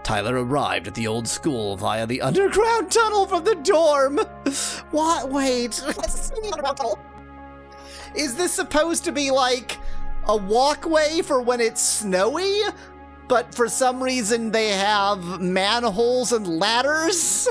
Tyler arrived at the old school via the underground tunnel from the dorm. What? Wait. Is this supposed to be like a walkway for when it's snowy? But for some reason they have manholes and ladders?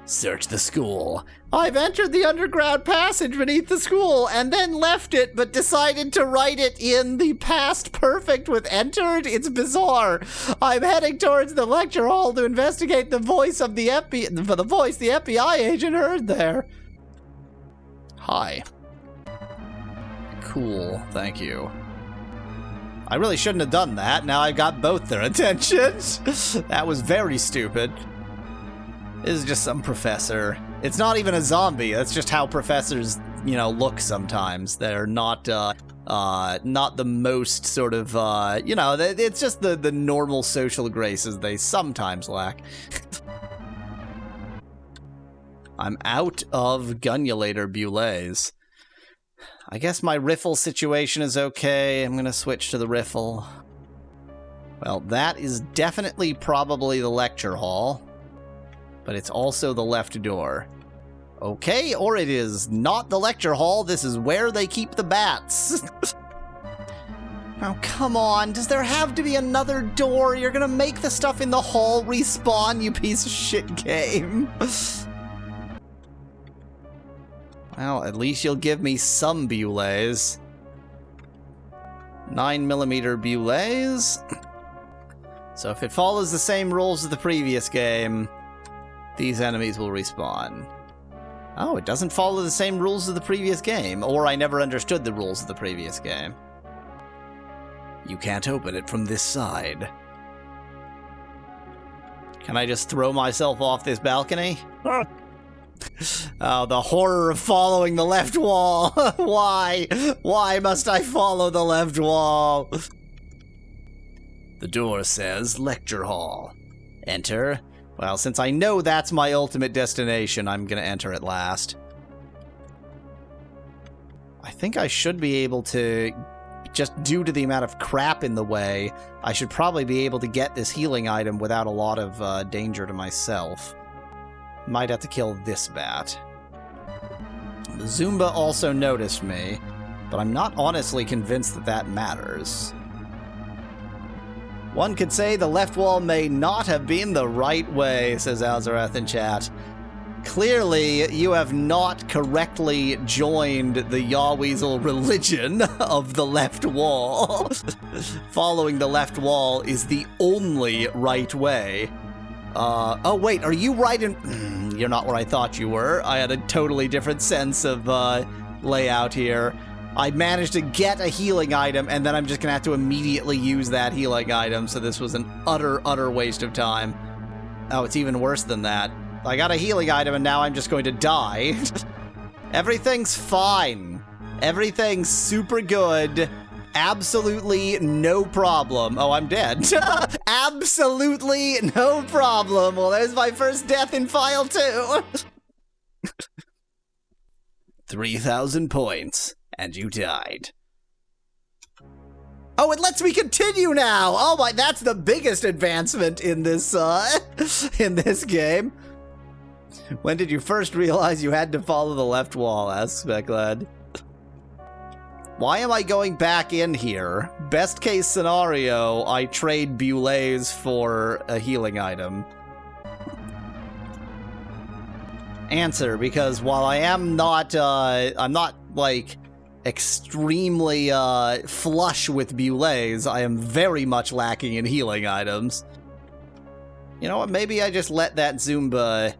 Search the school. I've entered the underground passage beneath the school and then left it, but decided to write it in the past perfect with entered. It's bizarre. I'm heading towards the lecture hall to investigate the voice of the FBI agent heard there. Hi. Cool, thank you. I really shouldn't have done that. Now I've got both their attentions. That was very stupid. This is just some professor. It's not even a zombie. That's just how professors, look sometimes. They're not the most sort of, it's just the normal social graces they sometimes lack. I'm out of Gunulator Bullays. I guess my riffle situation is okay. I'm gonna switch to the riffle. Well, that is definitely probably the lecture hall. But it's also the left door. Okay, or it is not the lecture hall. This is where they keep the bats. Oh, come on. Does there have to be another door? You're gonna make the stuff in the hall respawn, you piece of shit game. Well, at least you'll give me some bullays. 9mm bullays. So if it follows the same rules as the previous game, these enemies will respawn. Oh, it doesn't follow the same rules as the previous game, or I never understood the rules of the previous game. You can't open it from this side. Can I just throw myself off this balcony? Oh, the horror of following the left wall. Why? Why must I follow the left wall? The door says lecture hall. Enter. Well, since I know that's my ultimate destination, I'm gonna enter at last. I think I should be able to, just due to the amount of crap in the way, I should probably be able to get this healing item without a lot of danger to myself. Might have to kill this bat. The Zumba also noticed me, but I'm not honestly convinced that that matters. One could say the left wall may not have been the right way, says Alzarath in chat. Clearly, you have not correctly joined the Yahweasel religion of the left wall. Following the left wall is the only right way. Oh wait, are you right in... You're not where I thought you were. I had a totally different sense of layout here. I managed to get a healing item, and then I'm just gonna have to immediately use that healing item, so this was an utter waste of time. Oh, it's even worse than that. I got a healing item, and now I'm just going to die. Everything's fine. Everything's super good. Absolutely no problem. Oh, I'm dead. Absolutely no problem. Well, there's my first death in file 2. 3,000 points. And you died. Oh, it lets me continue now! Oh my, that's the biggest advancement in this, in this game. When did you first realize you had to follow the left wall, asks Specklad. Why am I going back in here? Best case scenario, I trade bullays for a healing item. Answer, because while I am not, I'm not, like, extremely flush with bullays, I am very much lacking in healing items. You know what, maybe I just let that Zumba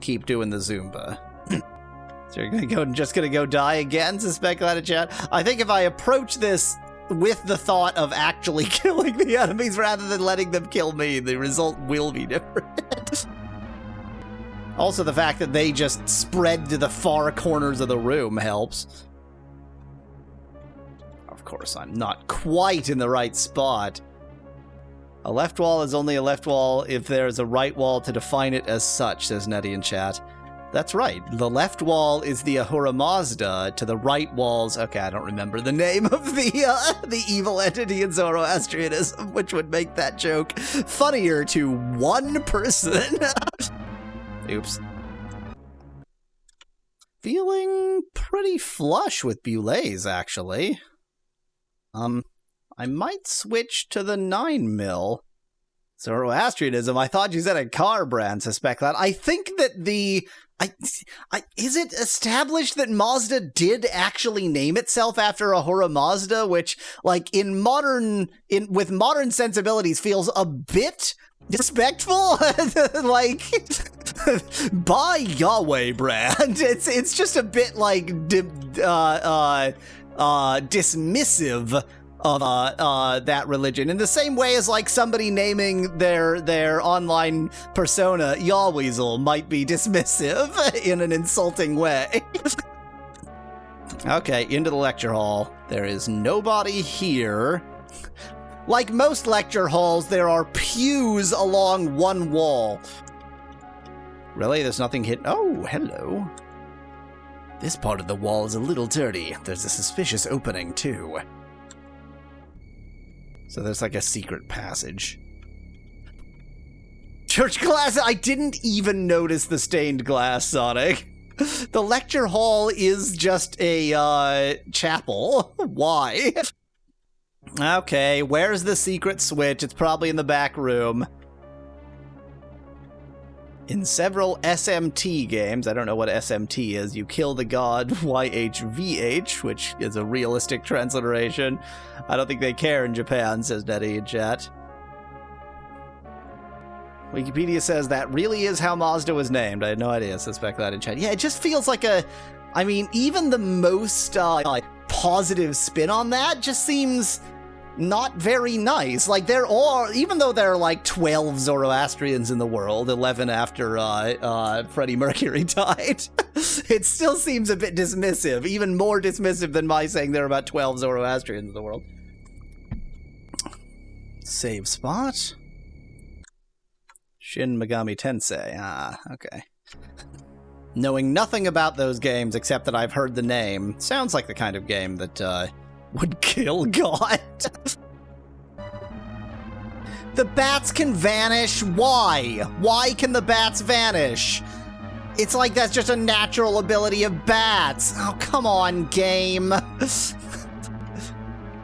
keep doing the Zumba. So you're just gonna go die again, suspect that in chat? I think if I approach this with the thought of actually killing the enemies rather than letting them kill me, the result will be different. Also, the fact that they just spread to the far corners of the room helps. Of course, I'm not quite in the right spot. A left wall is only a left wall if there's a right wall to define it as such, says Nettie in chat. That's right. The left wall is the Ahura Mazda. To the right walls... Okay, I don't remember the name of the evil entity in Zoroastrianism, which would make that joke funnier to one person. Oops. Feeling pretty flush with Boulets, actually. I might switch to the 9mm. Zoroastrianism, I thought you said a car brand, suspect that. I think that is it established that Mazda did actually name itself after Ahura Mazda, which, like, with modern sensibilities feels a bit disrespectful? Like, by Yahweh brand. It's just a bit, like, dismissive of that religion, in the same way as, like, somebody naming their online persona Yahweasel might be dismissive in an insulting way. Okay, into the lecture hall. There is nobody here. Like most lecture halls, there are pews along one wall. Really? There's nothing hidden? Oh, hello. This part of the wall is a little dirty. There's a suspicious opening, too. So there's like a secret passage. Church glass? I didn't even notice the stained glass, Sonic. The lecture hall is just a, chapel. Why? Okay, where's the secret switch? It's probably in the back room. In several SMT games, I don't know what SMT is, you kill the god YHVH, which is a realistic transliteration. I don't think they care in Japan, says Nettie in chat. Wikipedia says that really is how Mazda was named. I had no idea, suspect that in chat. Yeah, it just feels like I mean, even the most positive spin on that just seems not very nice. Like, there are, even though there are like 12 Zoroastrians in the world, 11 after Freddie Mercury died, it still seems a bit dismissive, even more dismissive than my saying there are about 12 Zoroastrians in the world. Save spot. Shin Megami Tensei. Ah, okay. Knowing nothing about those games except that I've heard the name, sounds like the kind of game that would kill God. The bats can vanish. Why? Why can the bats vanish? It's like that's just a natural ability of bats. Oh, come on, game.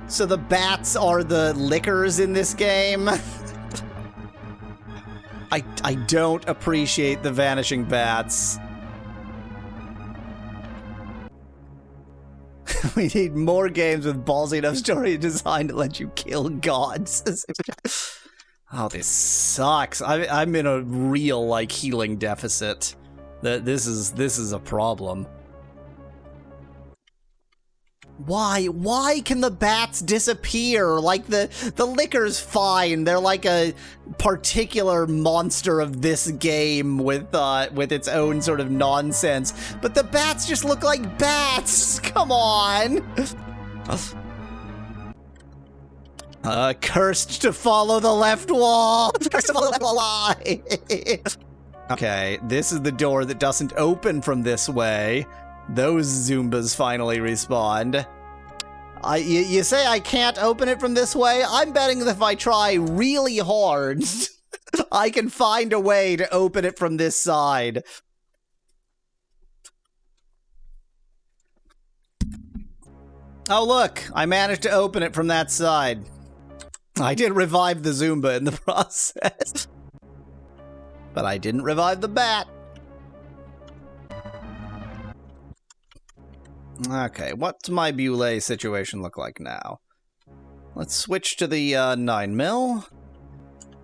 So the bats are the lickers in this game? I don't appreciate the vanishing bats. We need more games with ballsy enough story design to let you kill gods. Oh, this sucks. I'm in a real, like, healing deficit. This is a problem. Why can the bats disappear? Like, the licker's fine. They're like a particular monster of this game with its own sort of nonsense. But the bats just look like bats. Come on. Cursed to follow the left wall. Cursed to follow the left wall. Why? Okay, this is the door that doesn't open from this way. Those Zumbas finally respawned. You say I can't open it from this way? I'm betting that if I try really hard, I can find a way to open it from this side. Oh, look, I managed to open it from that side. I did revive the Zumba in the process. But I didn't revive the bat. Okay, what's my Boulé situation look like now? Let's switch to the 9mm.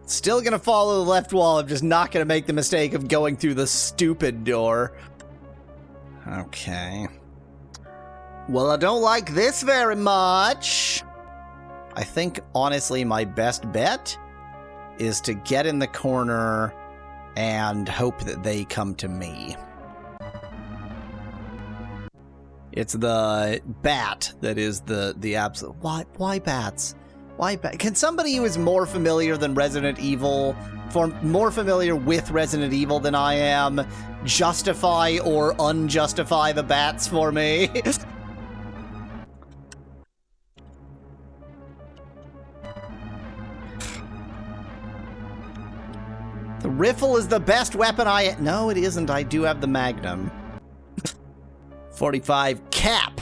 Still gonna follow the left wall, I'm just not gonna make the mistake of going through the stupid door. Okay. Well, I don't like this very much. I think, honestly, my best bet is to get in the corner and hope that they come to me. It's the bat that is the absolute... Why bats? Why can somebody who is more familiar than Resident Evil, more familiar with Resident Evil than I am, justify or unjustify the bats for me? The riffle is the best weapon No, it isn't. I do have the Magnum. 45 cap.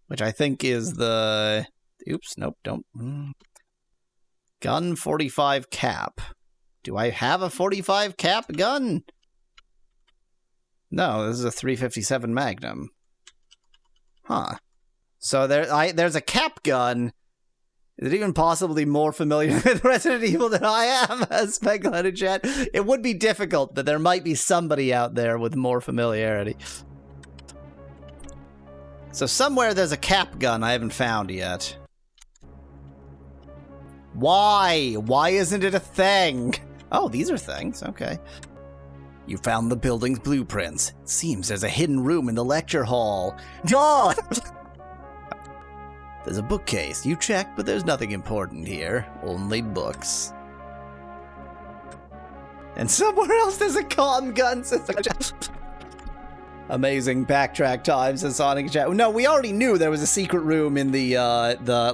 Which I think is the... Oops, nope, don't. Gun 45 cap. Do I have a 45 cap gun? No, this is a 357 Magnum. Huh. So there's a cap gun. Is it even possibly more familiar with Resident Evil than I am? Speculated chat. It would be difficult, but there might be somebody out there with more familiarity. So somewhere there's a cap gun I haven't found yet. Why? Why isn't it a thing? Oh, these are things. Okay. You found the building's blueprints. It seems there's a hidden room in the lecture hall. Oh! There's a bookcase. You checked, but there's nothing important here. Only books. And somewhere else there's a comm gun. Amazing backtrack times in Sonic Chat. No, we already knew there was a secret room in the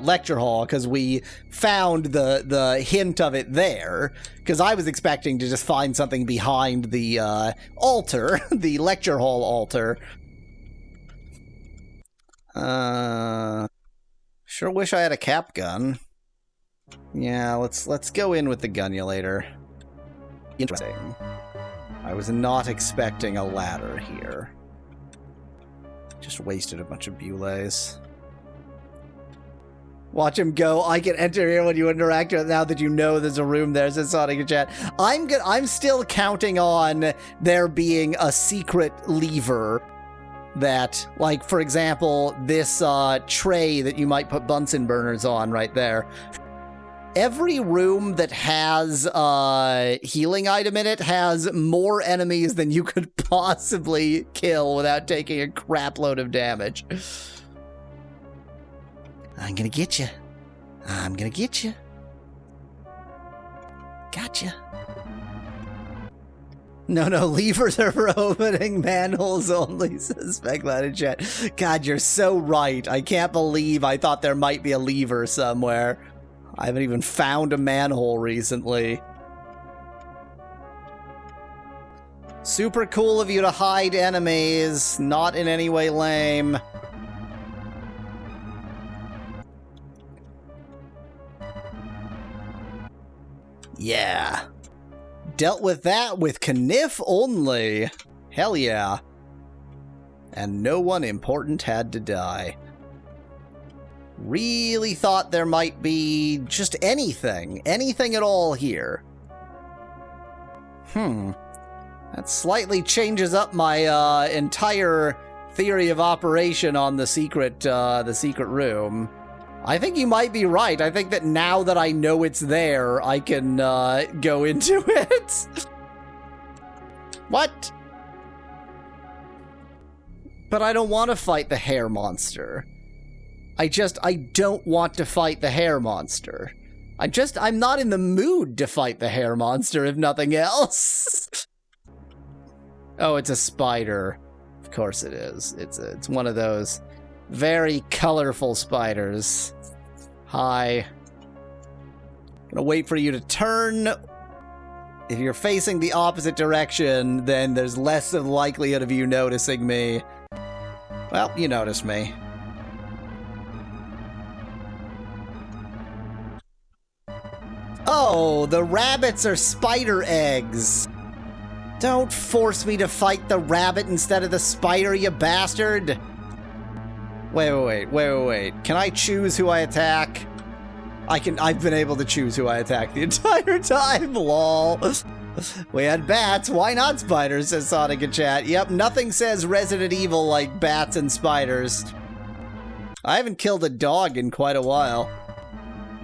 lecture hall because we found the hint of it there. Because I was expecting to just find something behind the altar, the lecture hall altar. Sure wish I had a cap gun. Yeah, let's go in with the gunulator. Interesting. I was not expecting a ladder here. Just wasted a bunch of bullays. Watch him go. I can enter here when you interact with it now that you know there's a room there, says Sonic in chat. I'm still counting on there being a secret lever that, like, for example, this tray that you might put Bunsen burners on right there. Every room that has a healing item in it has more enemies than you could possibly kill without taking a crap load of damage. I'm gonna get you. I'm gonna get you. Gotcha. No, levers are for opening manholes only, says Speculated in chat. God, you're so right. I can't believe I thought there might be a lever somewhere. I haven't even found a manhole recently. Super cool of you to hide enemies. Not in any way lame. Yeah. Dealt with that with Kniff only. Hell yeah. And no one important had to die. Really thought there might be just anything at all here. That slightly changes up my entire theory of operation on the secret room. I think you might be right. I think that now that I know it's there, I can go into it. What? But I don't want to fight the hair monster. I don't want to fight the hair monster. I'm not in the mood to fight the hair monster, if nothing else. Oh, it's a spider. Of course it is. It's one of those very colorful spiders. Hi. Gonna wait for you to turn. If you're facing the opposite direction, then there's less of likelihood of you noticing me. Well, you noticed me. Oh, the rabbits are spider eggs. Don't force me to fight the rabbit instead of the spider, you bastard. Wait. Can I choose who I attack? I've been able to choose who I attack the entire time, lol. We had bats, why not spiders, says Sonic in chat. Yep, nothing says Resident Evil like bats and spiders. I haven't killed a dog in quite a while.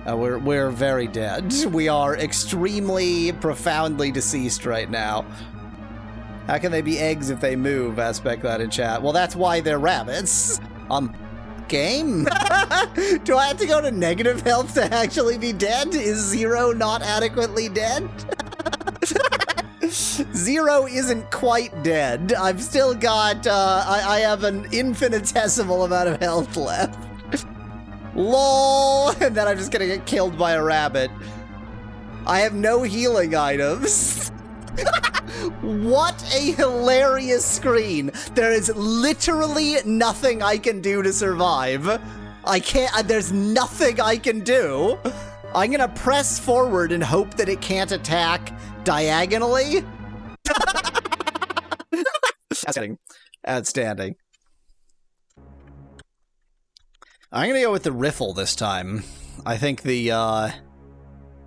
We're very dead. We are extremely, profoundly deceased right now. How can they be eggs if they move? Aspect that in chat. Well, that's why they're rabbits. game? Do I have to go to negative health to actually be dead? Is 0 not adequately dead? 0 isn't quite dead. I've still got, I have an infinitesimal amount of health left. LOL! And then I'm just gonna get killed by a rabbit. I have no healing items. What a hilarious screen. There is literally nothing I can do to survive. I can't, there's nothing I can do. I'm gonna press forward and hope that it can't attack diagonally. Outstanding. I'm gonna go with the riffle this time. I think the,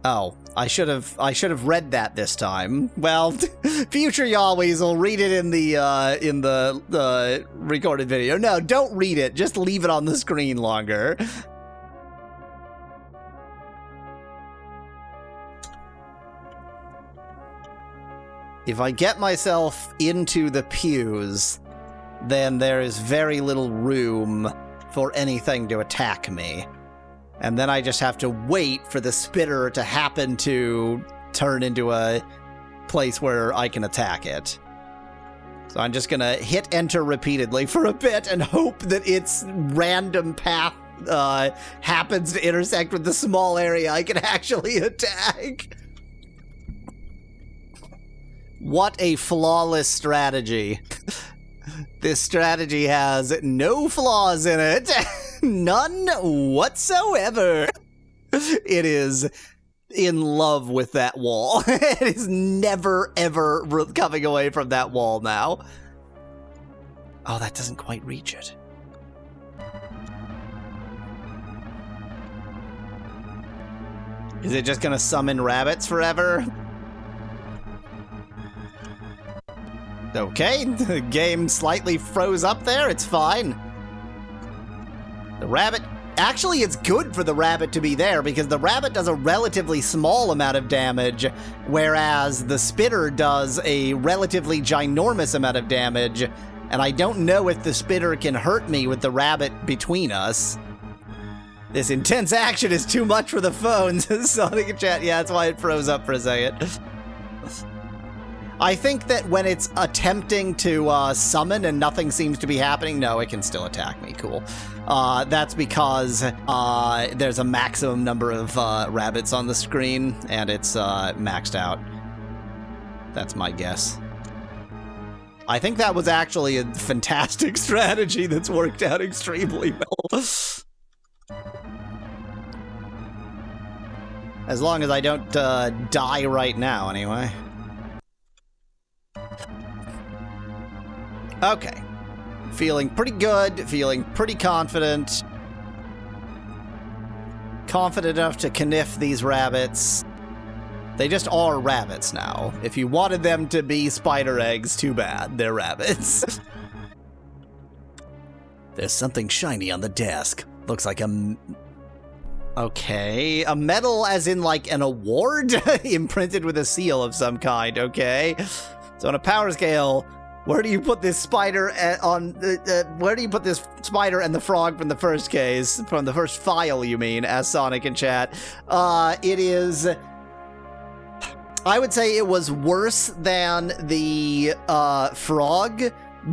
oh, I should have read that this time. Well, future Yawees will read it in the recorded video. No, don't read it. Just leave it on the screen longer. If I get myself into the pews, then there is very little room for anything to attack me. And then I just have to wait for the spitter to happen to turn into a place where I can attack it. So I'm just gonna hit enter repeatedly for a bit and hope that its random path happens to intersect with the small area I can actually attack. What a flawless strategy. This strategy has no flaws in it. None whatsoever. It is in love with that wall. It is never, ever coming away from that wall now. Oh, that doesn't quite reach it. Is it just gonna summon rabbits forever? Okay, the game slightly froze up there, it's fine. The rabbit... Actually, it's good for the rabbit to be there, because the rabbit does a relatively small amount of damage, whereas the spitter does a relatively ginormous amount of damage, and I don't know if the spitter can hurt me with the rabbit between us. This intense action is too much for the phones. Sonic in chat, yeah, that's why it froze up for a second. I think that when it's attempting to summon and nothing seems to be happening, no, it can still attack me. Cool. That's because there's a maximum number of rabbits on the screen, and it's maxed out. That's my guess. I think that was actually a fantastic strategy that's worked out extremely well. As long as I don't die right now, anyway. Okay. Feeling pretty good, feeling pretty confident. Confident enough to kniff these rabbits. They just are rabbits now. If you wanted them to be spider eggs, too bad. They're rabbits. There's something shiny on the desk. Looks like a... Okay. A medal as in like an award? Imprinted with a seal of some kind, okay. So on a power scale... Where do you put this spider where do you put this spider and the frog from the first case? From the first file, you mean, as Sonic in chat. It is... I would say it was worse than the frog,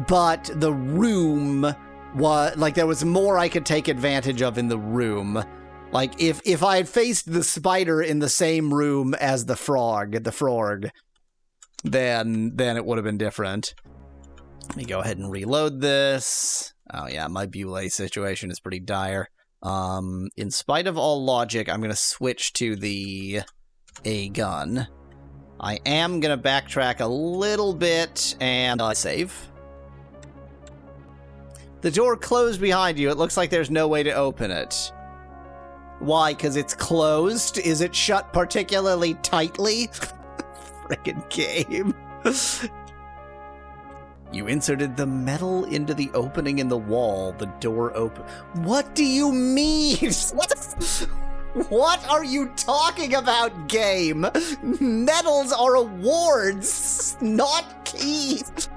but the room was... Like, there was more I could take advantage of in the room. Like, if I had faced the spider in the same room as the frog, then it would have been different. Let me go ahead and reload this. Oh yeah, my Beulah situation is pretty dire. In spite of all logic, I'm going to switch to the A gun. I am going to backtrack a little bit and save. The door closed behind you. It looks like there's no way to open it. Why? Because it's closed? Is it shut particularly tightly? Frickin' game. You inserted the metal into the opening in the wall. The door open. What do you mean? What are you talking about, game? Medals are awards, not keys.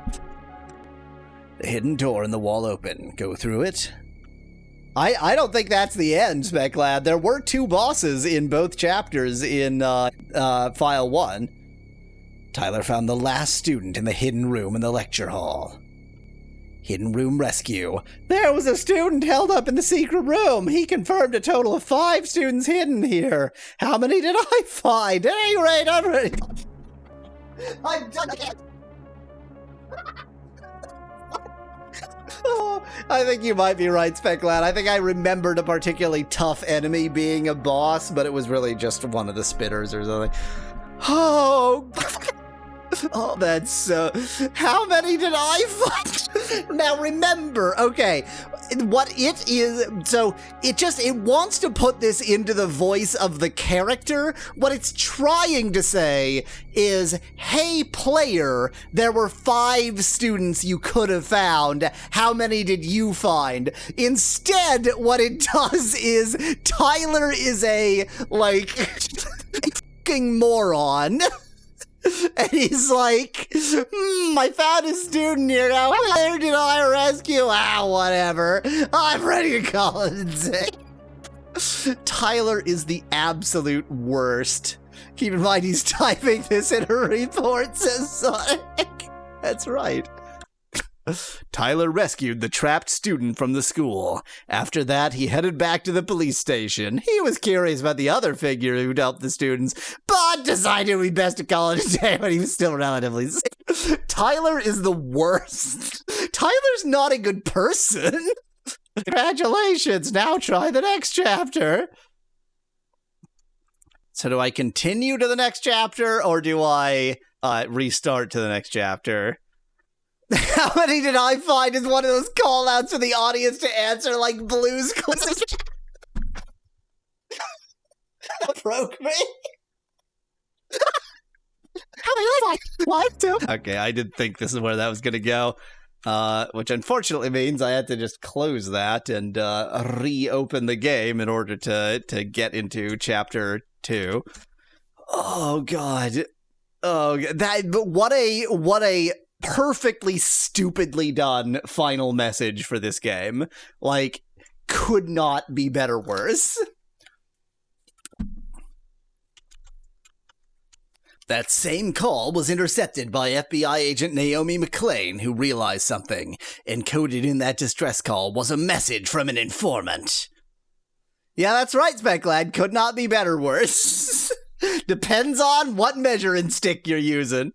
The hidden door in the wall open. Go through it. I don't think that's the end, Speklad. There were 2 bosses in both chapters in File 1. Tyler found the last student in the hidden room in the lecture hall. Hidden room rescue. There was a student held up in the secret room. He confirmed a total of 5 students hidden here. How many did I find? At any rate, I'm ready. I'm done again. Oh, I think you might be right, Speklad. I think I remembered a particularly tough enemy being a boss, but it was really just one of the spitters or something. Oh, oh, that's so... How many did I find? Now remember, okay, what it is... So, it wants to put this into the voice of the character. What it's trying to say is, hey, player, there were 5 students you could have found. How many did you find? Instead, what it does is, Tyler is a, like, fucking moron. And he's like, I found a student here. Now, where did I rescue? Ah, whatever. I'm ready to call it a day. Tyler is the absolute worst. Keep in mind, he's typing this in a report, says Sonic. That's right. Tyler rescued the trapped student from the school. After that, he headed back to the police station. He was curious about the other figure who'd helped the students, but decided it would be best to call it a day when he was still relatively sick. Tyler is the worst. Tyler's not a good person. Congratulations, now try the next chapter. So do I continue to the next chapter, or do I restart to the next chapter? How many did I find is one of those call-outs for the audience to answer like Blue's Clues. Broke me. How many did I find? What? 2? Okay, I didn't think this is where that was going to go. Which unfortunately means I had to just close that and reopen the game in order to get into chapter 2. Oh, God. Oh, but what a perfectly stupidly done final message for this game. Like, could not be better worse. That same call was intercepted by FBI agent Naomi McClain, who realized something. Encoded in that distress call was a message from an informant. Yeah, that's right, Speklad. Could not be better worse. Depends on what measuring stick you're using.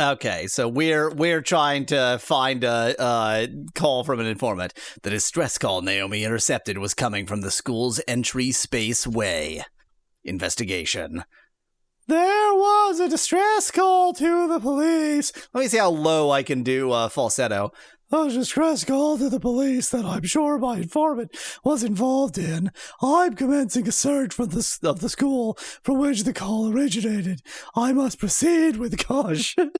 Okay, so we're trying to find a call from an informant. The distress call Naomi intercepted was coming from the school's entry spaceway. Investigation. There was a distress call to the police. Let me see how low I can do falsetto. A distress call to the police that I'm sure my informant was involved in. I'm commencing a search of the school from which the call originated. I must proceed with caution.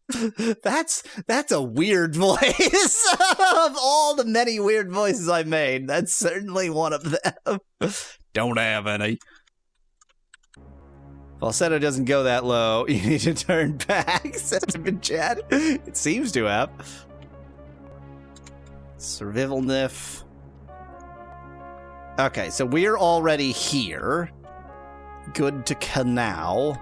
That's a weird voice. Of all the many weird voices I made, that's certainly one of them. Don't have any. Falsetto doesn't go that low. You need to turn back, says Chad. It seems to have. Survival Niff. Okay, so we're already here. Good to canal.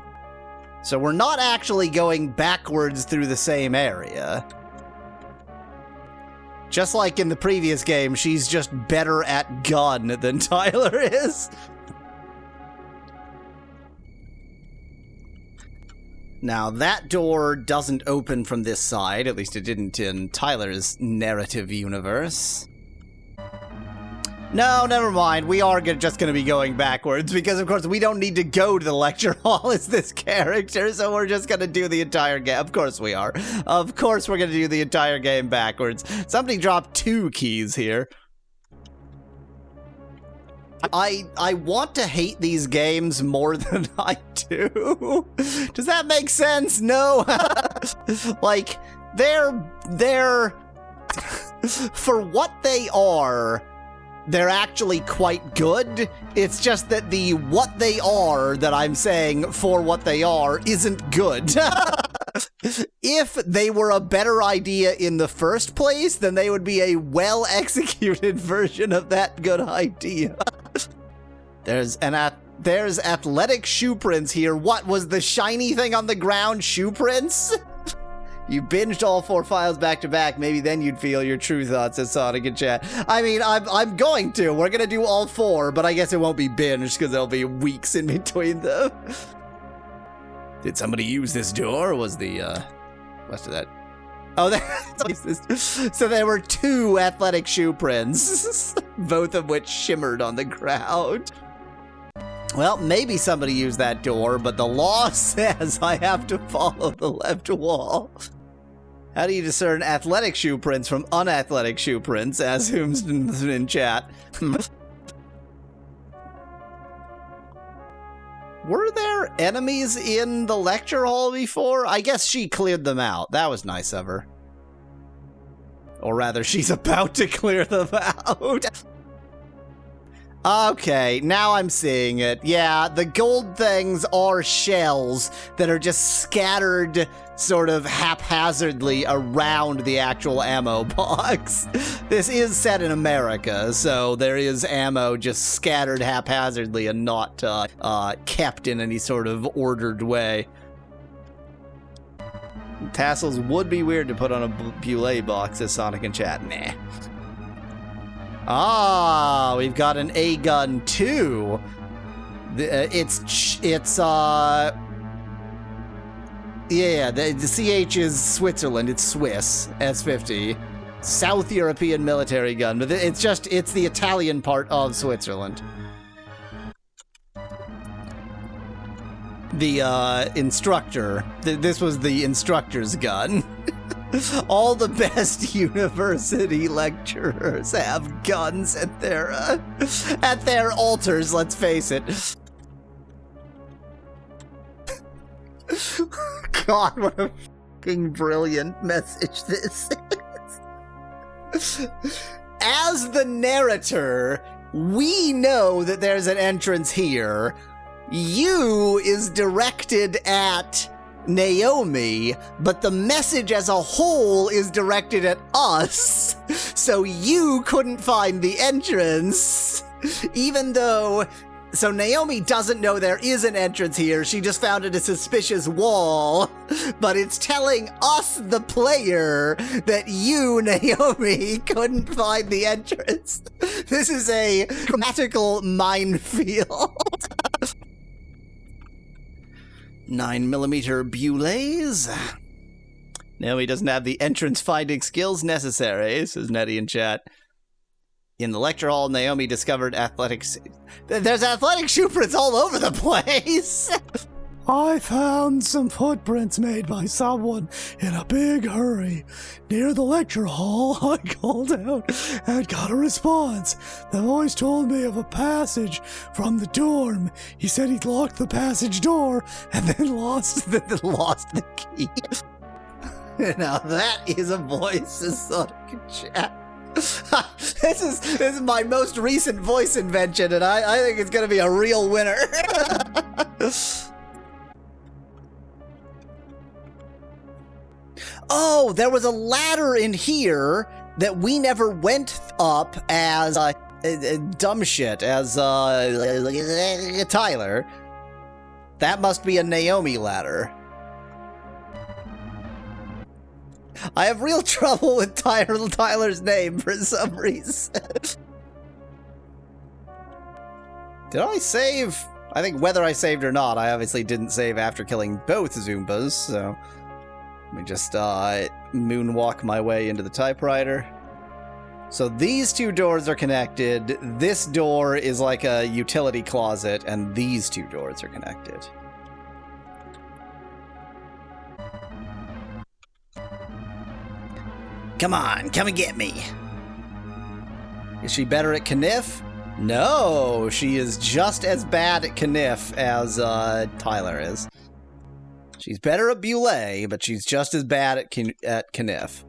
So we're not actually going backwards through the same area. Just like in the previous game, she's just better at gun than Tyler is. Now, that door doesn't open from this side, at least it didn't in Tyler's narrative universe. No, never mind. We are just going to be going backwards, because, of course, we don't need to go to the lecture hall as this character, so we're just going to do the entire game. Of course we are. Of course we're going to do the entire game backwards. Somebody dropped 2 keys here. I want to hate these games more than I do. Does that make sense? No. Like, they're for what they are, they're actually quite good. It's just that the what they are that I'm saying for what they are isn't good. If they were a better idea in the first place, then they would be a well-executed version of that good idea. There's athletic shoe prints here. What was the shiny thing on the ground? Shoe prints? You binged all 4 files back to back. Maybe then you'd feel your true thoughts, says Sonic in chat. I mean, I'm going to. We're gonna do all 4, but I guess it won't be binged because there'll be weeks in between them. Did somebody use this door? Or was the rest of that? Oh, so there were 2 athletic shoe prints, both of which shimmered on the ground. Well, maybe somebody used that door, but the law says I have to follow the left wall. How do you discern athletic shoe prints from unathletic shoe prints? As whom's in chat. Were there enemies in the lecture hall before? I guess she cleared them out. That was nice of her. Or rather, she's about to clear them out. Okay, now I'm seeing it. Yeah, the gold things are shells that are just scattered sort of haphazardly around the actual ammo box. This is set in America, so there is ammo just scattered haphazardly and not kept in any sort of ordered way. Tassels would be weird to put on a Boulet box, says Sonic in chat. Nah. Ah, we've got an A gun too. Yeah, the CH is Switzerland. It's Swiss S50, South European military gun, but it's the Italian part of Switzerland. The instructor. This was the instructor's gun. All the best university lecturers have guns at their altars, let's face it. God, what a fucking brilliant message this is. As the narrator, we know that there's an entrance here. You is directed at Naomi, but the message as a whole is directed at us, so you couldn't find the entrance, even though... So Naomi doesn't know there is an entrance here, she just found it a suspicious wall, but it's telling us, the player, that you, Naomi, couldn't find the entrance. This is a grammatical minefield. 9mm Boulets. No, he doesn't have the entrance finding skills necessary, says Nettie in chat. In the lecture hall, Naomi discovered athletics. There's athletic shoe prints all over the place. I found some footprints made by someone in a big hurry. Near the lecture hall, I called out and got a response. The voice told me of a passage from the dorm. He said he'd locked the passage door and then lost the key. Now that is a voice in Sonic in chat. This is my most recent voice invention, and I think it's gonna be a real winner. Oh, there was a ladder in here that we never went up as dumb shit, as Tyler. That must be a Naomi ladder. I have real trouble with Tyler's name for some reason. Did I save? I think whether I saved or not, I obviously didn't save after killing both Zoombas, so... Let me just moonwalk my way into the typewriter. So these 2 doors are connected. This door is like a utility closet, and these 2 doors are connected. Come on, come and get me. Is she better at Kniff? No, she is just as bad at Kniff as Tyler is. She's better at Boulet, but she's just as bad at Kniff.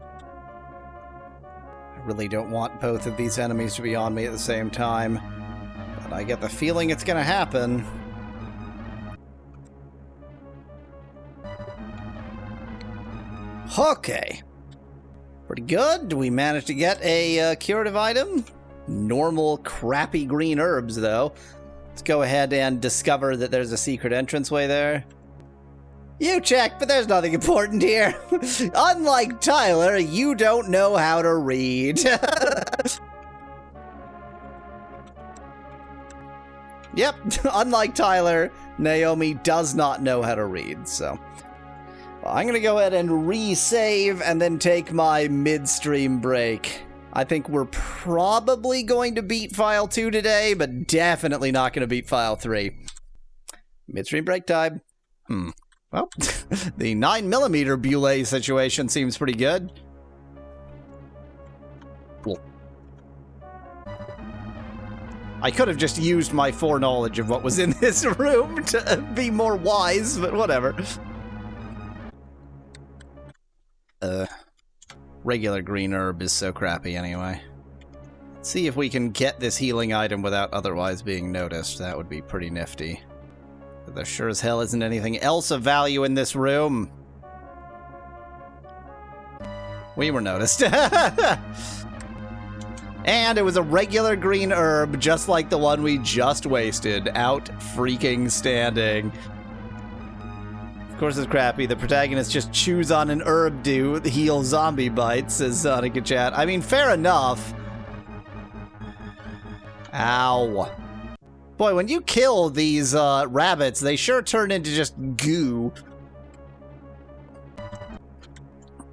I really don't want both of these enemies to be on me at the same time, but I get the feeling it's gonna happen. Okay. Pretty good. We managed to get a curative item. Normal, crappy green herbs, though. Let's go ahead and discover that there's a secret entranceway there. You checked, but there's nothing important here. Unlike Tyler, you don't know how to read. Yep, unlike Tyler, Naomi does not know how to read, so... I'm gonna go ahead and resave and then take my midstream break. I think we're probably going to beat File 2 today, but definitely not going to beat File 3. Midstream break time. Well, the 9mm Boule situation seems pretty good. Cool. I could have just used my foreknowledge of what was in this room to be more wise, but whatever. Regular green herb is so crappy anyway. Let's see if we can get this healing item without otherwise being noticed. That would be pretty nifty. But there sure as hell isn't anything else of value in this room. We were noticed. And it was a regular green herb, just like the one we just wasted. Out freaking standing. Of course it's crappy. The protagonist just chews on an herb to heal zombie bites, says Sonic in chat. I mean, fair enough. Ow. Boy, when you kill these rabbits, they sure turn into just goo.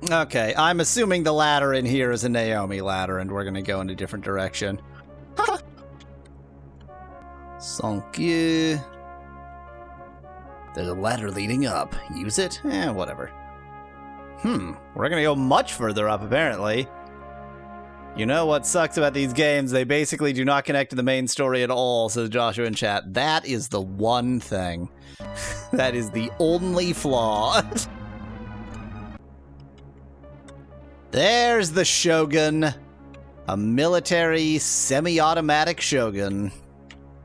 Okay, I'm assuming the ladder in here is a Naomi ladder, and we're gonna go in a different direction. Thank you. There's a ladder leading up. Use it? Whatever. We're gonna go much further up, apparently. You know what sucks about these games? They basically do not connect to the main story at all, says Joshua in chat. That is the one thing. That is the only flaw. There's the Shogun. A military semi-automatic Shogun.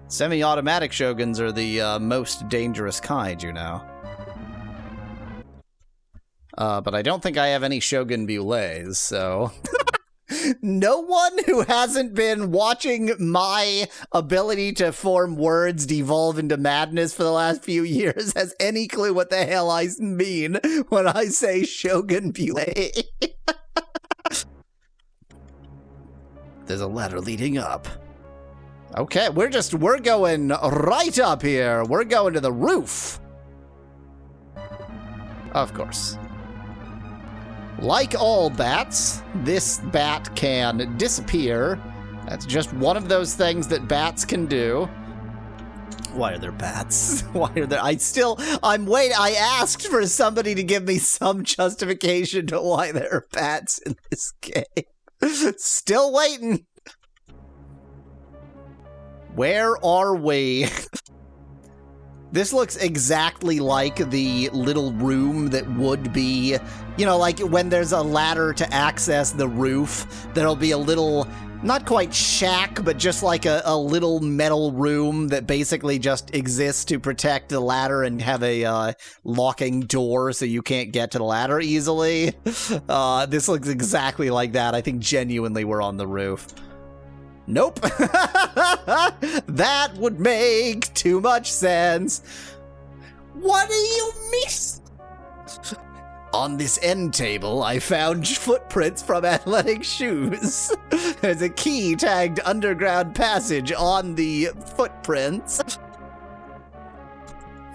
Semi-automatic Shoguns are the most dangerous kind, you know. But I don't think I have any Shogun Boules, so... No one who hasn't been watching my ability to form words devolve into madness for the last few years has any clue what the hell I mean when I say Shogun Boule. There's a ladder leading up. Okay, we're going right up here. We're going to the roof. Of course. Like all bats, this bat can disappear. That's just one of those things that bats can do. Why are there bats? Why are there... I asked for somebody to give me some justification to why there are bats in this game. Still waiting. Where are we? This looks exactly like the little room that would be, you know, like when there's a ladder to access the roof, there'll be a little, not quite shack, but just like a little metal room that basically just exists to protect the ladder and have a locking door so you can't get to the ladder easily. This looks exactly like that. I think genuinely we're on the roof. Nope. That would make too much sense. What do you miss? On this end table, I found footprints from athletic shoes. There's a key tagged underground passage on the footprints.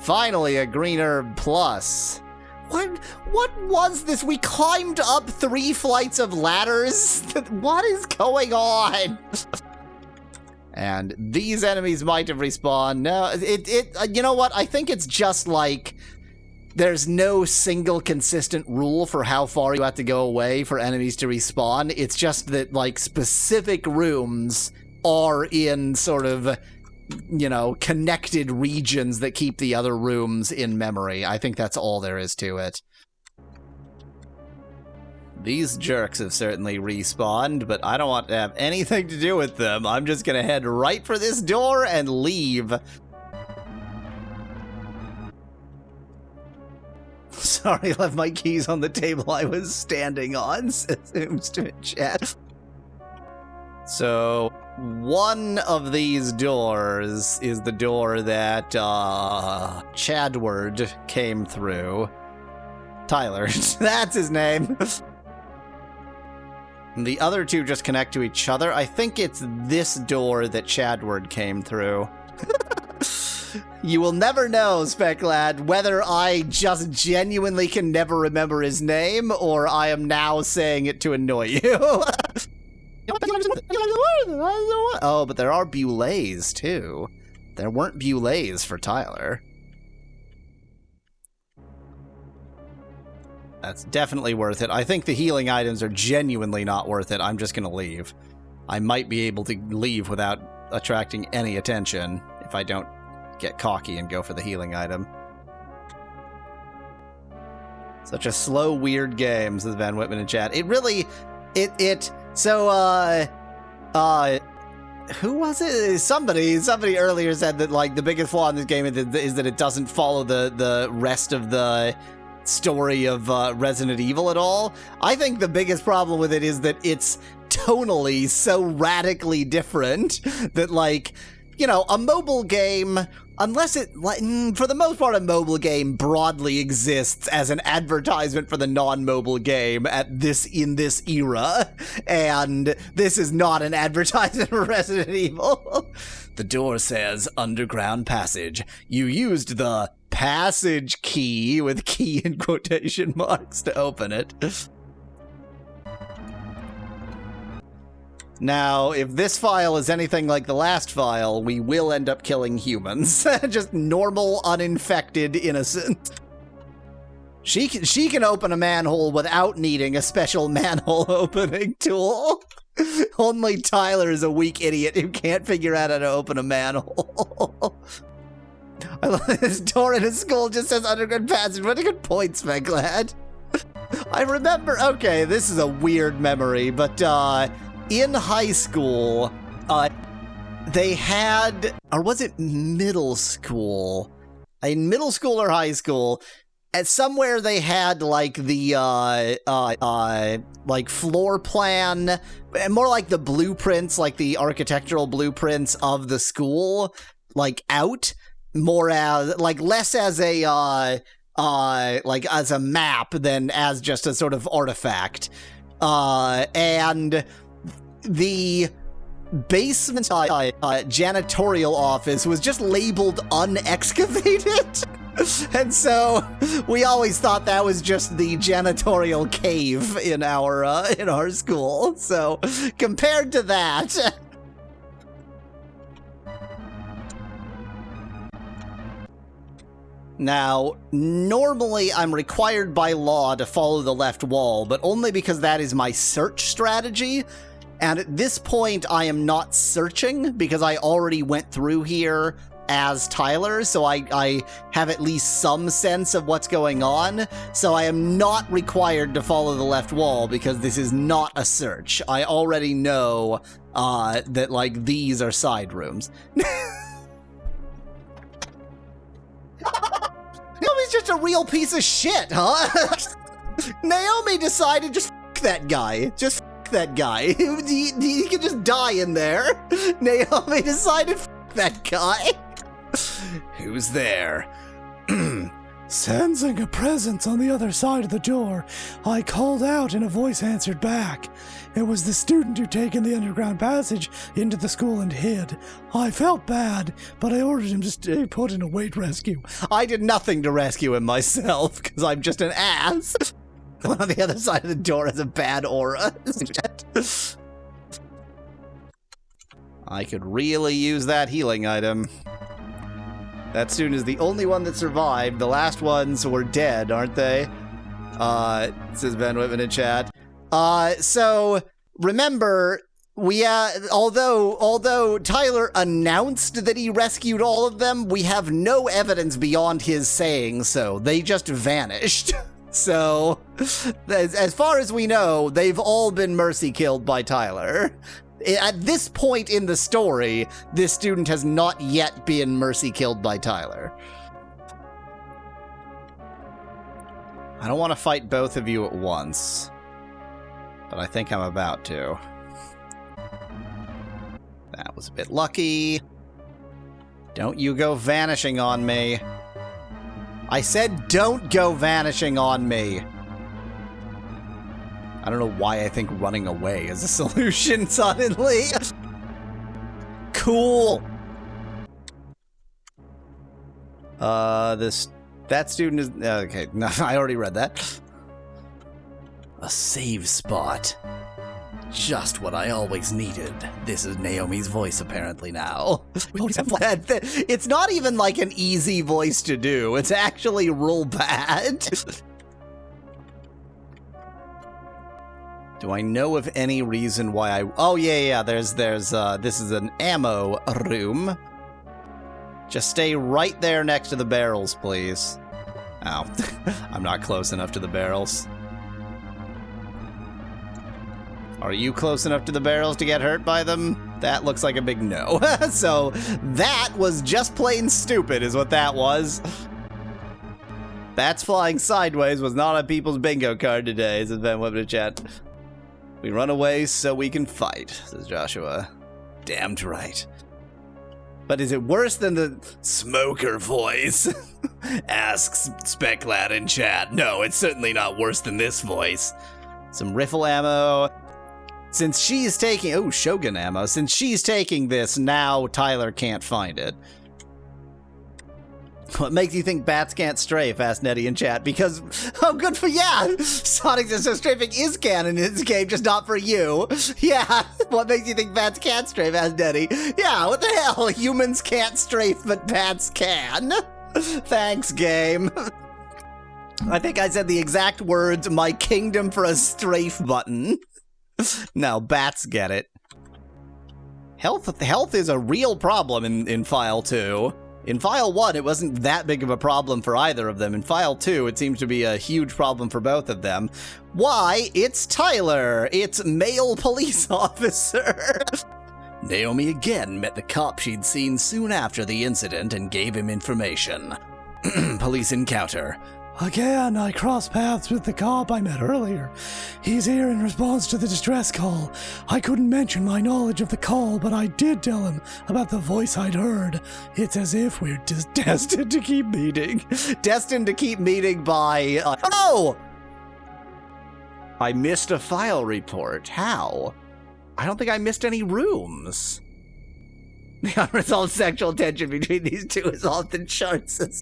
Finally, a green herb plus. What was this? We climbed up 3 flights of ladders? What is going on? And these enemies might have respawned. No, you know what? I think it's just like there's no single consistent rule for how far you have to go away for enemies to respawn. It's just that, like, specific rooms are in sort of, you know, connected regions that keep the other rooms in memory. I think that's all there is to it. These jerks have certainly respawned, but I don't want to have anything to do with them. I'm just gonna head right for this door and leave. Sorry, I left my keys on the table I was standing on, says Oomster in chat. So, one of these doors is the door that Chadward came through. Tyler, that's his name. And the other two just connect to each other. I think it's this door that Chadward came through. You will never know, Speclad, whether I just genuinely can never remember his name or I am now saying it to annoy you. Oh, but there are Bullays, too. There weren't Bullays for Tyler. That's definitely worth it. I think the healing items are genuinely not worth it. I'm just gonna leave. I might be able to leave without attracting any attention if I don't get cocky and go for the healing item. Such a slow, weird game, says Van Whitman in chat. It really... So, who was it? Somebody earlier said that, like, the biggest flaw in this game is that it doesn't follow the rest of the story of Resident Evil at all. I think the biggest problem with it is that it's tonally so radically different that, like, you know, a mobile game, unless it, like, for the most part, a mobile game broadly exists as an advertisement for the non-mobile game in this era, and this is not an advertisement for Resident Evil. The door says underground passage. You used the passage key with key in quotation marks to open it. Now, if this file is anything like the last file, we will end up killing humans. Just normal, uninfected, innocent. She can open a manhole without needing a special manhole opening tool. Only Tyler is a weak idiot who can't figure out how to open a manhole. I love this door in his school just says underground passage. What a good point, Speclad. I remember, okay, this is a weird memory, but in high school, they had, or was it middle school? In middle school or high school, at somewhere they had like the like floor plan, more like the blueprints, like the architectural blueprints of the school, like out, more as like less as a like as a map than as just a sort of artifact, and the basement janitorial office was just labeled unexcavated. And so we always thought that was just the janitorial cave in our school. So compared to that, now, normally I'm required by law to follow the left wall, but only because that is my search strategy. And at this point, I am not searching because I already went through here as Tyler, so I have at least some sense of what's going on. So I am not required to follow the left wall because this is not a search. I already know that, like, these are side rooms. Naomi's just a real piece of shit, huh? Naomi decided just f*** that guy. Just f*** that guy. He can just die in there. Naomi decided f*** that guy. Who's there? Sensing a presence on the other side of the door, I called out and a voice answered back. It was the student who'd taken the underground passage into the school and hid. I felt bad, but I ordered him to stay put in a weight rescue. I did nothing to rescue him myself, because I'm just an ass. The one on the other side of the door has a bad aura. I could really use that healing item. That student is the only one that survived. The last ones were dead, aren't they? Says Ben Whitman in chat. So remember, we although Tyler announced that he rescued all of them, we have no evidence beyond his saying so. They just vanished. So, as far as we know, they've all been mercy killed by Tyler. At this point in the story, this student has not yet been mercy killed by Tyler. I don't want to fight both of you at once, but I think I'm about to. That was a bit lucky. Don't you go vanishing on me. I said don't go vanishing on me. I don't know why I think running away is a solution suddenly. Cool. That student is... Okay, no, I already read that. A save spot. Just what I always needed. This is Naomi's voice apparently now. It's not even like an easy voice to do. It's actually real bad. Do I know of any reason why I... Oh, yeah, there's, this is an ammo room. Just stay right there next to the barrels, please. Ow. I'm not close enough to the barrels. Are you close enough to the barrels to get hurt by them? That looks like a big no. So, that was just plain stupid, is what that was. Bats flying sideways was not on people's bingo card today, says Ben Webber chat. We run away so we can fight, says Joshua. Damned right. But is it worse than the smoker voice? Asks Speclad in chat. No, it's certainly not worse than this voice. Some riffle ammo. Since she's taking... Oh, Shogun ammo. Since she's taking this, now Tyler can't find it. What makes you think bats can't strafe? Asked Nettie in chat. Because, oh, good for Sonic says strafing is canon in this game, just not for you. Yeah, what makes you think bats can't strafe? Asked Nettie. Yeah, what the hell? Humans can't strafe, but bats can. Thanks, game. I think I said the exact words, my kingdom for a strafe button. No, bats get it. Health is a real problem in File 2. In File 1, it wasn't that big of a problem for either of them. In File 2, it seems to be a huge problem for both of them. Why? It's Tyler! It's male police officer! Naomi again met the cop she'd seen soon after the incident and gave him information. Police encounter. Again, I crossed paths with the cop I met earlier. He's here in response to the distress call. I couldn't mention my knowledge of the call, but I did tell him about the voice I'd heard. It's as if we're just destined to keep meeting. Destined to keep meeting by... Oh, no! I missed a file report. How? I don't think I missed any rooms. The unresolved sexual tension between these two is off the charts.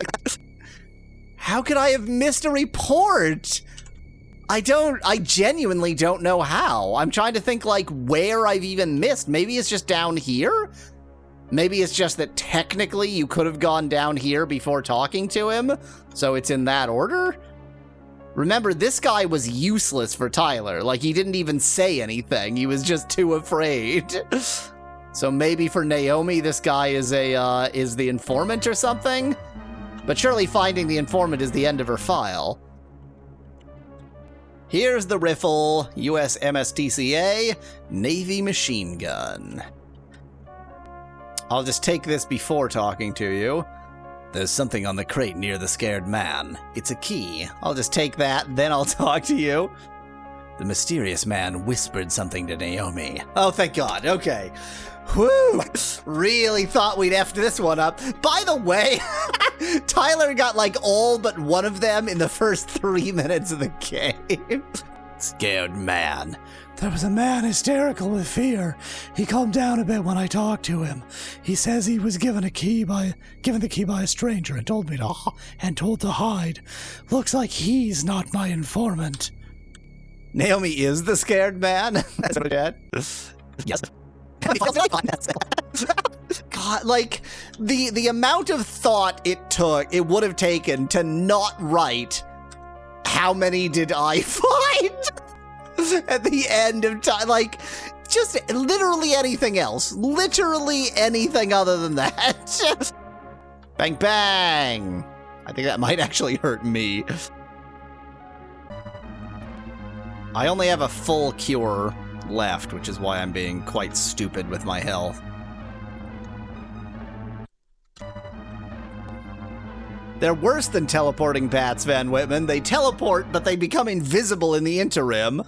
How could I have missed a report? I genuinely don't know how. I'm trying to think, like, where I've even missed. Maybe it's just down here? Maybe it's just that technically you could have gone down here before talking to him, so it's in that order? Remember, this guy was useless for Tyler. Like, he didn't even say anything. He was just too afraid. So maybe for Naomi, this guy is the informant or something? But surely finding the informant is the end of her file. Here's the riffle, US MSTCA, Navy machine gun. I'll just take this before talking to you. There's something on the crate near the scared man. It's a key. I'll just take that, then I'll talk to you. The mysterious man whispered something to Naomi. Oh, thank God. Okay. Whew! Really thought we'd F this one up. By the way, Tyler got like all but one of them in the first 3 minutes of the game. Scared man. There was a man hysterical with fear. He calmed down a bit when I talked to him. He says he was given the key by a stranger and told to hide. Looks like he's not my informant. Naomi is the scared man? That's what I Yes. God, like, the amount of thought it would have taken to not write how many did I find at the end of time, like, just literally anything else. Literally anything other than that. Bang, bang. I think that might actually hurt me. I only have a full cure left, which is why I'm being quite stupid with my health. They're worse than teleporting bats, Van Whitman. They teleport, but they become invisible in the interim.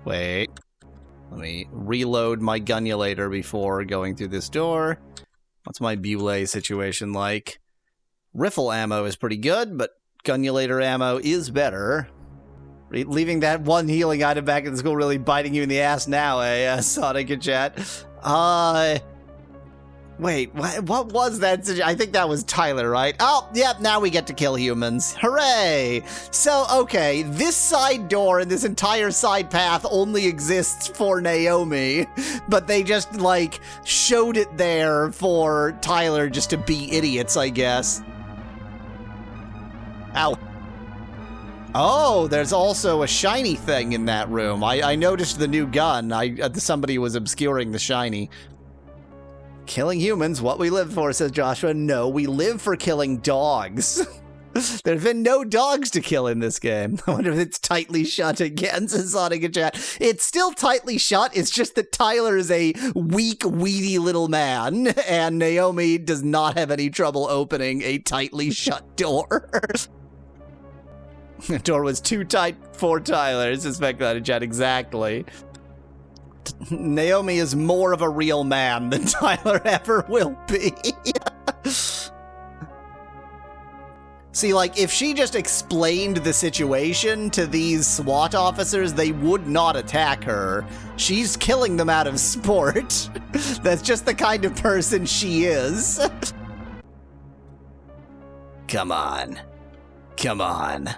Wait. Let me reload my gunnulator before going through this door. What's my Bule situation like? Riffle ammo is pretty good, but gunnulator ammo is better. Leaving that one healing item back in the school really biting you in the ass now, Sonic and chat? Wait, what was that? I think that was Tyler, right? Oh, yep, now we get to kill humans. Hooray! So, okay, this side door and this entire side path only exists for Naomi, but they just, like, showed it there for Tyler just to be idiots, I guess. Ow. Oh, there's also a shiny thing in that room. I noticed the new gun. Somebody was obscuring the shiny. Killing humans, what we live for, says Joshua. No, we live for killing dogs. There have been no dogs to kill in this game. I wonder if it's tightly shut again, says Sonic in chat. It's still tightly shut, it's just that Tyler is a weak, weedy little man, and Naomi does not have any trouble opening a tightly shut door. The door was too tight for Tyler, suspect that in chat, exactly. Naomi is more of a real man than Tyler ever will be. See, like, if she just explained the situation to these SWAT officers, they would not attack her. She's killing them out of sport. That's just the kind of person she is. Come on. Come on.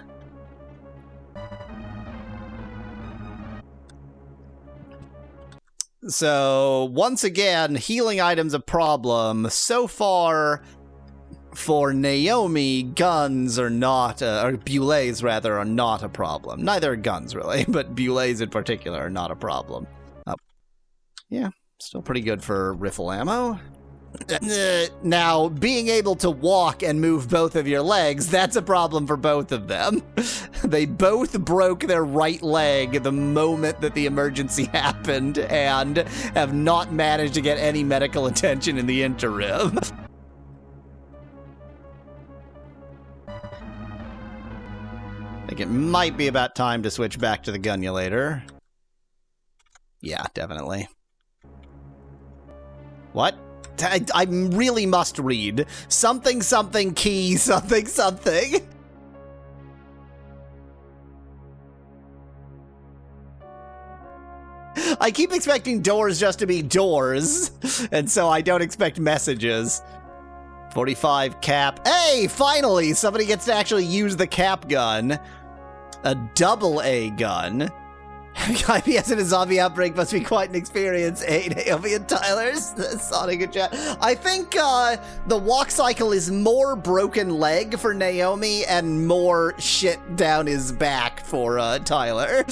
So, once again, healing items a problem. So far, for Naomi, guns are not, or Bules rather, are not a problem. Neither are guns, really, but Bules in particular are not a problem. Yeah, still pretty good for riffle ammo. Now, being able to walk and move both of your legs, that's a problem for both of them. They both broke their right leg the moment that the emergency happened and have not managed to get any medical attention in the interim. I think it might be about time to switch back to the gunnulator. Yeah, definitely. What? I really must read. Something, something, key, something, something. I keep expecting doors just to be doors, and so I don't expect messages. 45 cap. Hey, finally, somebody gets to actually use the cap gun. A double A gun. IPS in a zombie outbreak must be quite an experience, Naomi and Tyler's Sonic and chat. I think the walk cycle is more broken leg for Naomi and more shit down his back for Tyler.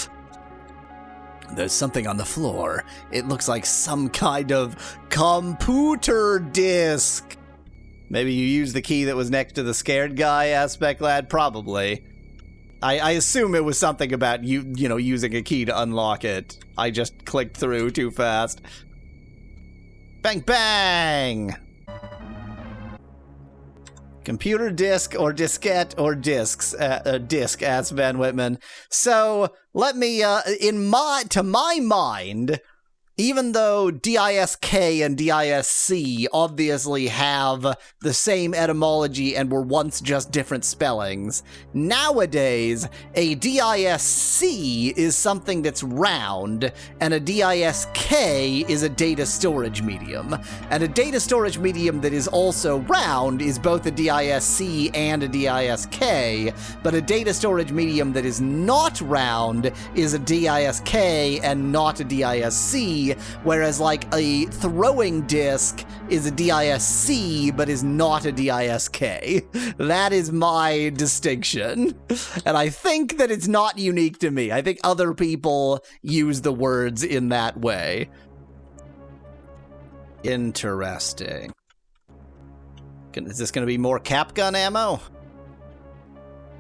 There's something on the floor. It looks like some kind of computer disk. Maybe you used the key that was next to the scared guy, Aspect Lad? Probably. I assume it was something about you know, using a key to unlock it. I just clicked through too fast. Bang, bang! Computer disk or diskette or discs, disk, asks Van Whitman. So, let me, to my mind, even though DISK and DISC obviously have the same etymology and were once just different spellings, nowadays, a DISC is something that's round, and a DISK is a data storage medium. And a data storage medium that is also round is both a DISC and a DISK, but a data storage medium that is not round is a DISK and not a DISC, whereas like a throwing disc is a DISC but is not a DISK. That is my distinction. And I think that it's not unique to me. I think other people use the words in that way. Interesting. Is this going to be more cap gun ammo?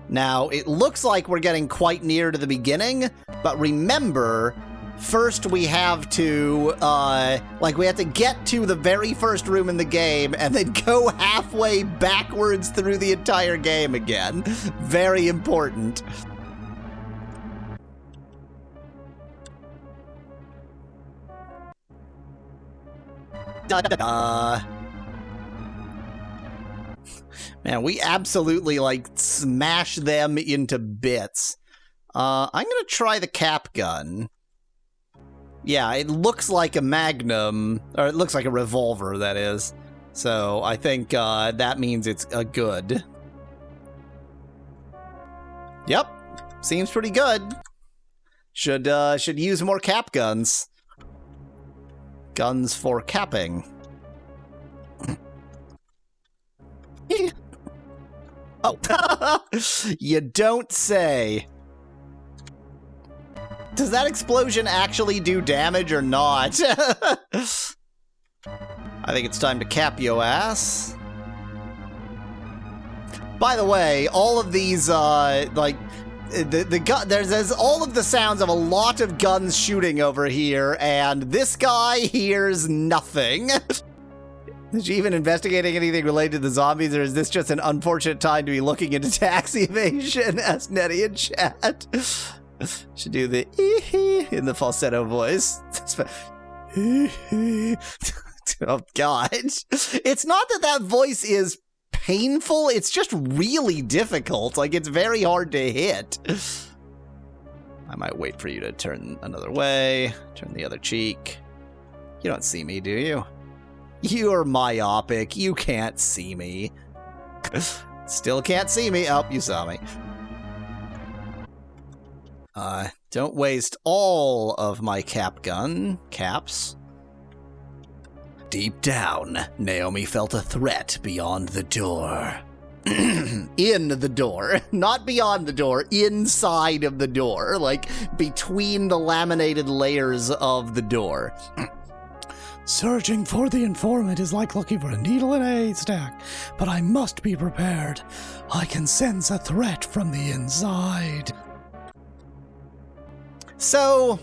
Now, it looks like we're getting quite near to the beginning, but remember, first we have to, we have to get to the very first room in the game and then go halfway backwards through the entire game again. Very important. Man, we absolutely, smash them into bits. I'm gonna try the cap gun. Yeah, it looks like a magnum, or it looks like a revolver, that is. So I think that means it's a good. Yep, seems pretty good. Should use more cap guns. Guns for capping. Oh, you don't say. Does that explosion actually do damage or not? I think it's time to cap yo ass. By the way, all of these, there's all of the sounds of a lot of guns shooting over here, and this guy hears nothing. Is she even investigating anything related to the zombies, or is this just an unfortunate time to be looking into tax evasion? Asked Nettie in chat. Should do the in the falsetto voice. Oh, God. It's not that voice is painful, it's just really difficult. It's very hard to hit. I might wait for you to turn another way, turn the other cheek. You don't see me, do you? You're myopic. You can't see me. Still can't see me. Oh, you saw me. Don't waste all of my cap gun caps. Deep down, Naomi felt a threat beyond the door. In the door. Not beyond the door, inside of the door. Between the laminated layers of the door. Searching for the informant is like looking for a needle in a haystack, but I must be prepared. I can sense a threat from the inside. So,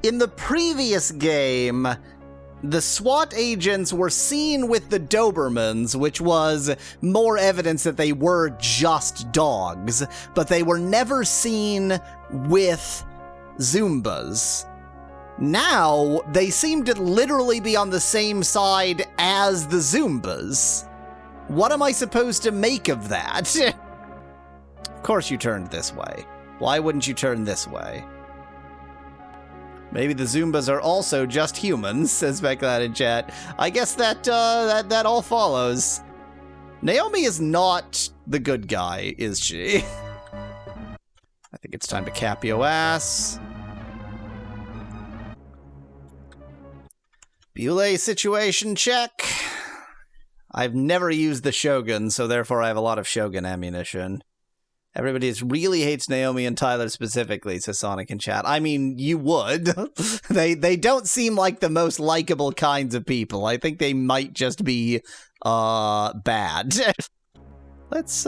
in the previous game, the SWAT agents were seen with the Dobermans, which was more evidence that they were just dogs, but they were never seen with Zumbas. Now, they seem to literally be on the same side as the Zumbas. What am I supposed to make of that? Of course you turned this way. Why wouldn't you turn this way? Maybe the Zumbas are also just humans, says McClain in chat. I guess that all follows. Naomi is not the good guy, is she? I think it's time to cap yo ass. Bule situation check. I've never used the Shogun, so therefore I have a lot of Shogun ammunition. Everybody really hates Naomi and Tyler specifically, says Sonic in chat. I mean, you would. They don't seem like the most likable kinds of people. I think they might just be, bad. Let's,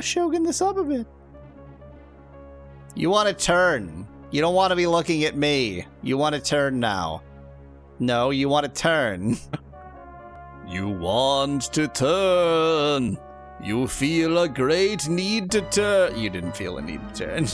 Shogun this up a bit. You want to turn. You don't want to be looking at me. You want to turn now. No, you want to turn. You want to turn. You feel a great need to turn. You didn't feel a need to turn.